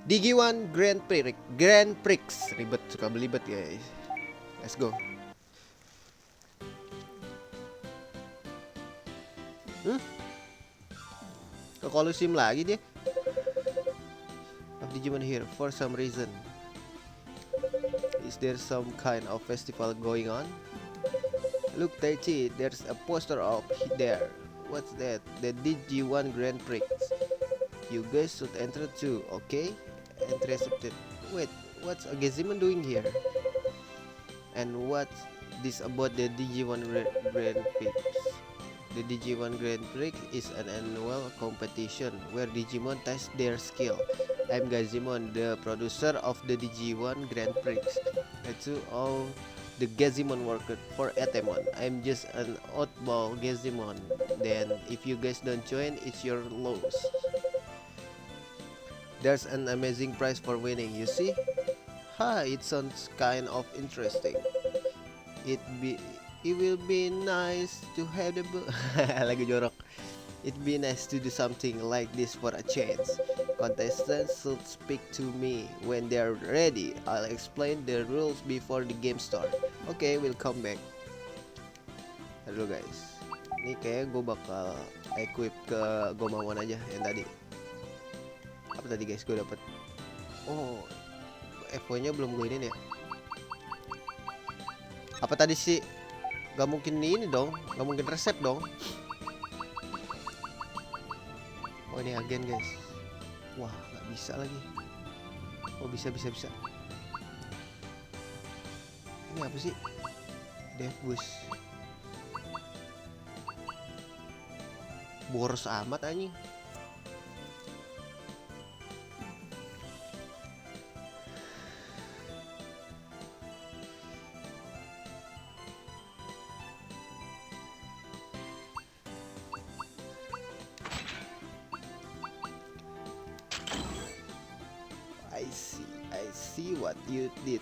Digi1 Grand Prix ribet, suka belibet guys. Let's go. Ke Colosseum lagi dia. Of Digimon here for some reason. Is there some kind of festival going on? Look, Taichi, there's a poster up there. What's that? The Digi1 Grand Prix. You guys should enter too, okay? Entry accepted. Wait, what's a Gezimon doing here? And what's this about the Digi1 Grand Prix? The Digi1 Grand Prix is an annual competition where Digimon test their skill. I'm Gazimon, the producer of the Digi1 Grand Prix. That's all the Gazimon worked for Etemon. I'm just an oddball Gazimon. Then, if you guys don't join, it's your loss. There's an amazing prize for winning, you see? It sounds kind of interesting. It will be nice to have the lagi jorok. It'd be nice to do something like this for a chance. Contestants should speak to me when they're ready. I'll explain the rules before the game start. Okay, we'll come back. Halo guys, ini kayak gue bakal equip ke Gomamon aja yang tadi. Apa tadi guys gue dapet? Oh, Evo nya belum gue ini ya. Apa tadi sih? Gak mungkin ini dong, gak mungkin resep dong. Oh ini agen guys. Wah gak bisa lagi. Oh bisa. Ini apa sih? Dev bus. Boros amat anjing. I see what you did.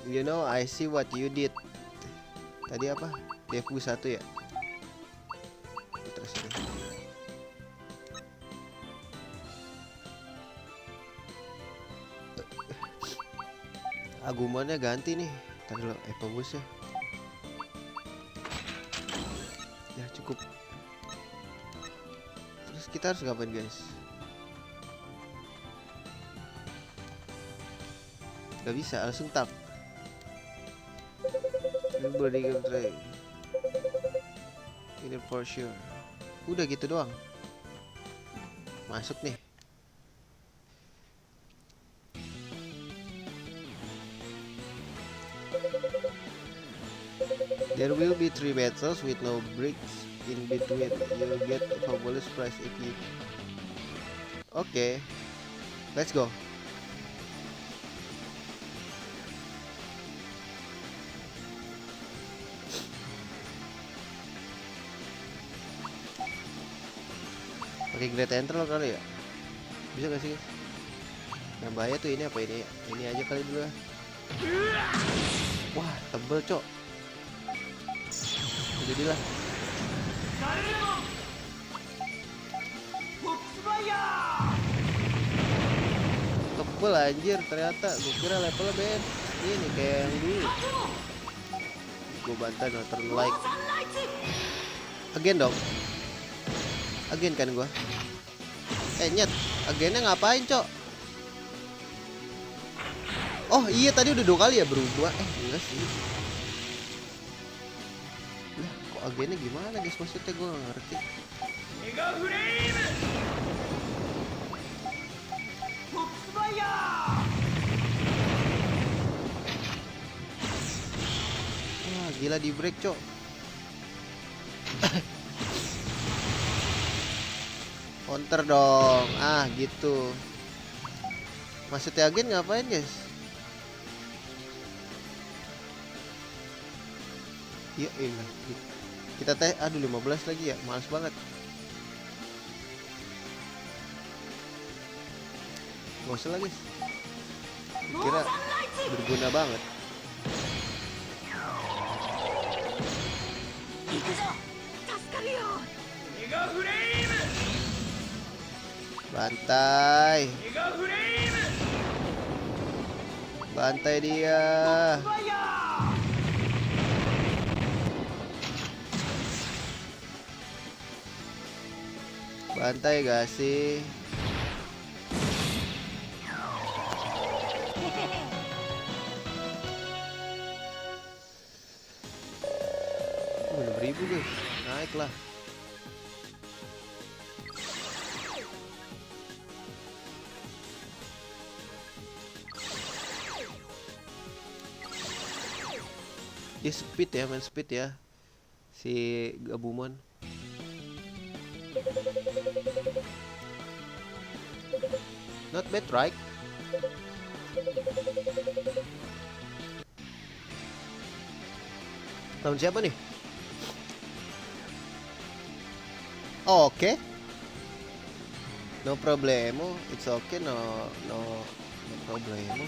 You know, I see what you did. Tadi apa? Devu 1 ya? Terus ini. Agumonnya ganti nih. Tadi lo Evo bus ya. Ya cukup. Terus kita harus ngapain guys? Gak bisa, langsung tap. Body game tray. Ini for sure. Udah gitu doang. Masuk nih. There will be 3 battles with no breaks in between. You'll get a fabulous prize if you. Okay, let's go. Pakai Great Entral kali ya? Bisa gak sih? Yang bahaya tuh ini apa ini? Ini aja kali dulu ya. Wah, tebel cok. Jadilah. Tebel anjir ternyata. Gue kira levelnya beda. Ini kayak yang dulu. Gue bantai no turn like. Again dong. Agen kan gua. Nyet, agennya ngapain, Cok? Oh, iya tadi udah 2 kali ya berubah. Enggak sih. Lah, kok agennya gimana, guys? Maksudnya gua enggak ngerti. Mega Flame. Wah, gila di break, Cok. Counter dong, gitu. Maksudnya agen ngapain guys? Iya, kita teh, 15 lagi ya, males banget. Gak usah lah guys. Kira berguna banget. Bantai. Bantai dia. Bantai gak sih? Udah 6.000 guys. Naik lah. Dia speed ya, main speed ya si Gabumon. Not bad, right? Lawan siapa nih? Oh, oke. Okay. No problemo. It's okay. No problemo.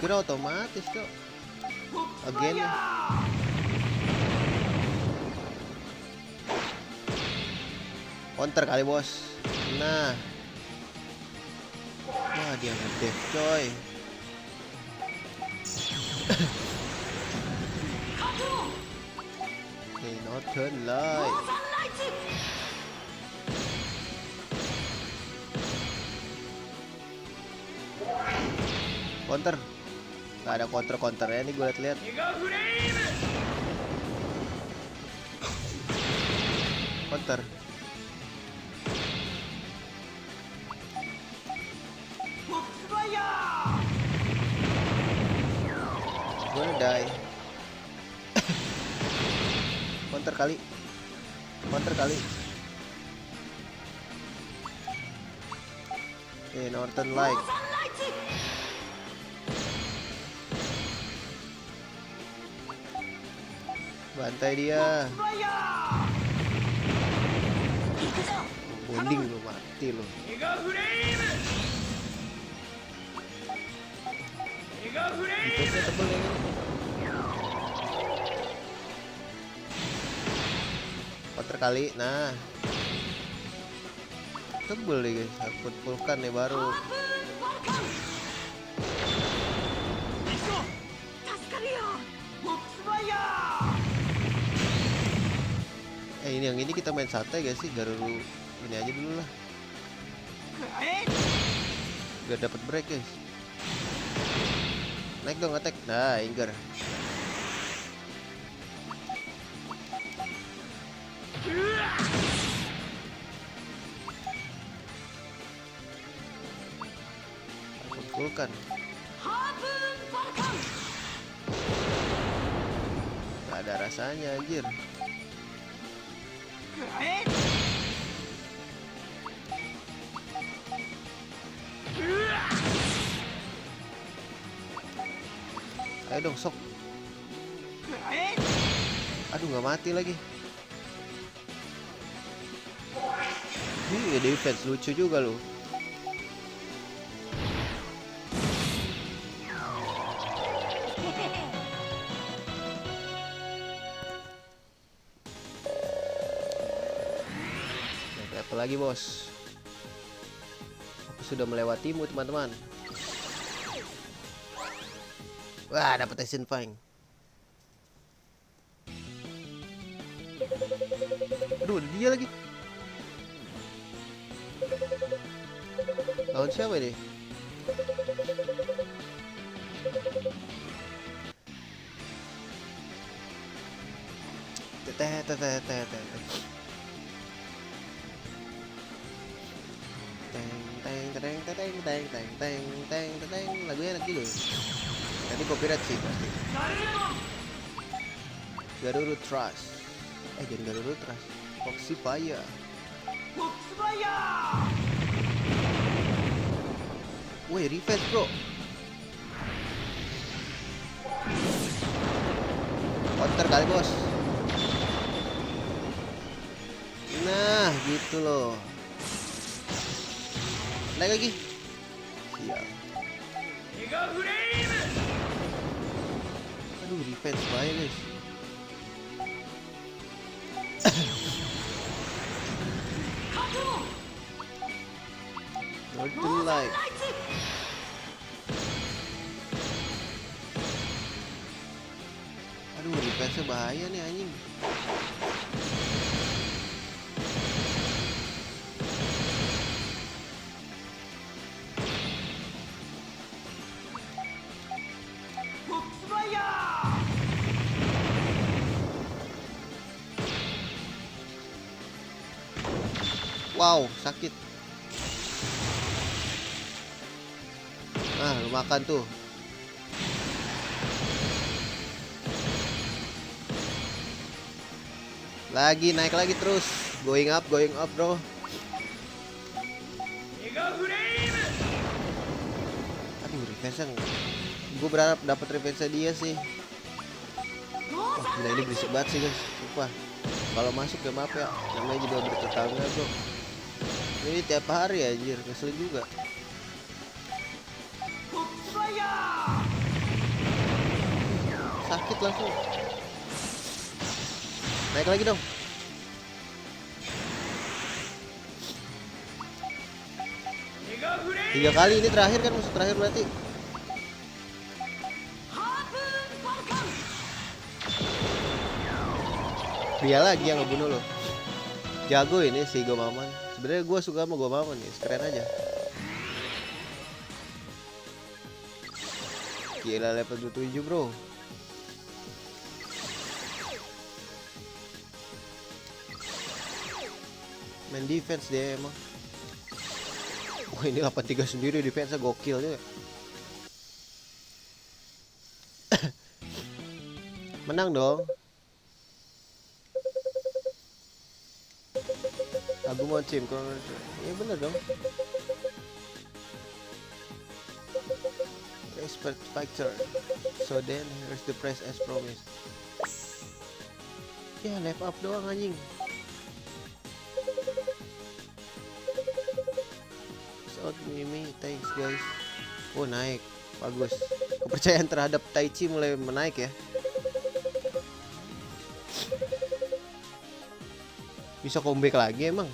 Kira otomatis kok. Again ya. Counter kali bos. Nah. Wah dia nge-dev coy. Okay, Northern Light. Counter. Gak ada counter-counternya nih gue liat-liat. Counter. Gue die. Counter kali. Counter kali. Northern Light. Bantai dia. Bonding lu, mati lu. Itu tebel ya. Counter kali. Nah. Tebel nih guys. Akun Vulkan nih baru. Ini yang ini kita main santai gak sih? Garuru ini aja dulu lah. Biar dapat break guys. Naik dong attack. Nah, Inger. Vulkan. Gak ada rasanya anjir. Ayo dong sok. Aduh nggak mati lagi. Ini defense lucu juga loh. Apa lagi bos? Aku sudah melewatimu teman-teman. Wah dapat Asian Fang. Aduh dia lagi. Lawan siapa ini? Lagunya enak juga. Tadi copyright sih pasti. Garuru Trust. Jangan Garuru Trust. Foxy Fire. Woi, revenge bro. Counter kali bos. Nah, gitu loh. Naik lagi. Siap. Aduh, defense bahaya guys. Northern Light. Aduh, defense bahaya nih anjing. Wow, sakit. Lu makan tuh. Lagi naik lagi terus. Going up bro. Aduh, revenge. Gue berharap dapat revenge dia sih. Wah, gila ini berisik banget sih guys. Sumpah. Kalau masuk ya maaf ya. Namanya juga bertetangga bro. Ini tiap hari anjir, ngeselin juga. Sakit langsung. Naik lagi dong. Tiga kali ini terakhir kan, musuh terakhir berarti. Dia lagi yang ngebunuh lo. Jago ini si Gomaman. Sebenarnya gue suka sama Gomaman nih, keren aja. Gila level 27 bro. Main defense dia emang. Wah ini 83 sendiri, defense-nya gokil juga. Menang dong. Aku mau team kalau ya bener dong. Expert fighter. So then here's the prize as promised. Ya level up doang anjing. Out Mimi, thanks guys. Oh naik, bagus. Kepercayaan terhadap Taichi mulai menaik ya. Bisa comeback lagi emang.